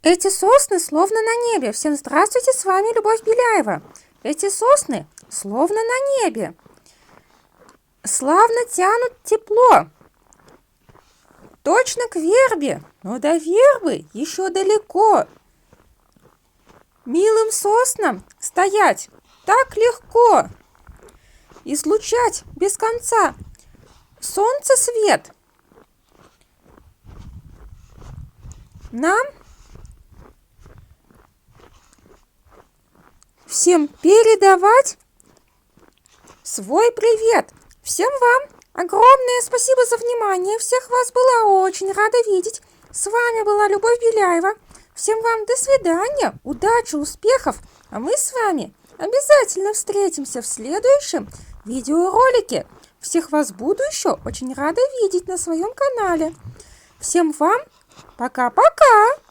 Эти сосны словно на небе. Всем здравствуйте, с вами Любовь Беляева. Эти сосны словно на небе. Славно тянут тепло. Точно к вербе, но до вербы еще далеко. Милым соснам стоять так легко. Излучать без конца солнце свет. Нам всем передавать свой привет. Всем вам огромное спасибо за внимание. Всех вас была очень рада видеть. С вами была Любовь Беляева. Всем вам до свидания, удачи, успехов. А мы с вами обязательно встретимся в следующем видеоролике. Всех вас буду еще очень рада видеть на своем канале. Всем вам пока-пока!